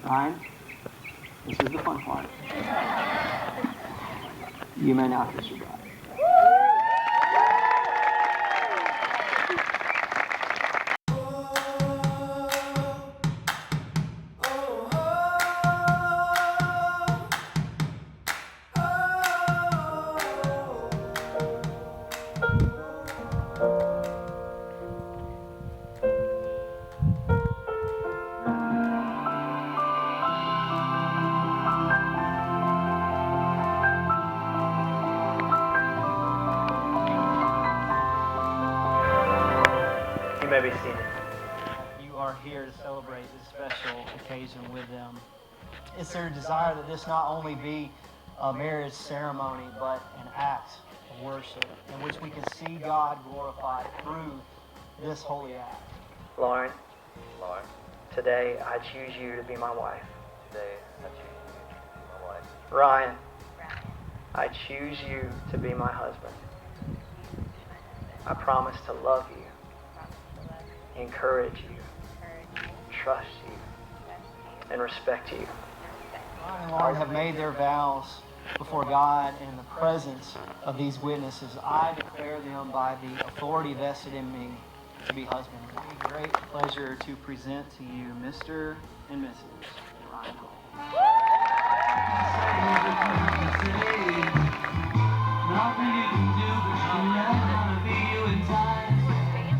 Ryan, this is the fun part. You may now kiss your bride. You may be seated. You are here to celebrate this special occasion with them. It's their desire that this not only be a marriage ceremony, but an act of worship in which we can see God glorified through this holy act. Lauren, today I choose you to be my wife. Today, I choose you to be my wife. Ryan, I choose you to be my husband. I promise to love you, encourage you, trust you, and respect you. Ryan and Lauren have made their vows before God in the presence of these witnesses. I declare them by the authority vested in me to be husband. It's a great pleasure to present to you Mr. and Mrs. Ryan Hall.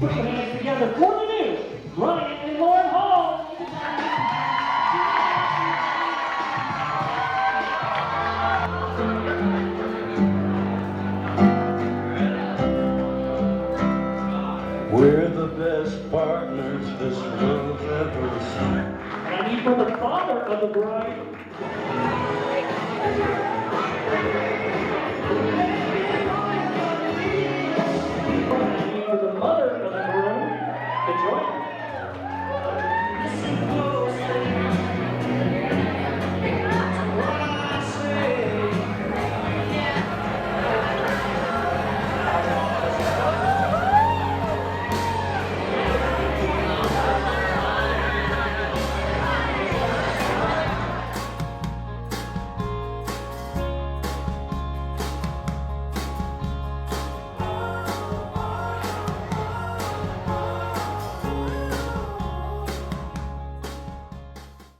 Put your hands together for the new Ryan and Lauren Hall. We're the best partners this world's ever seen. And I need from the father of the bride.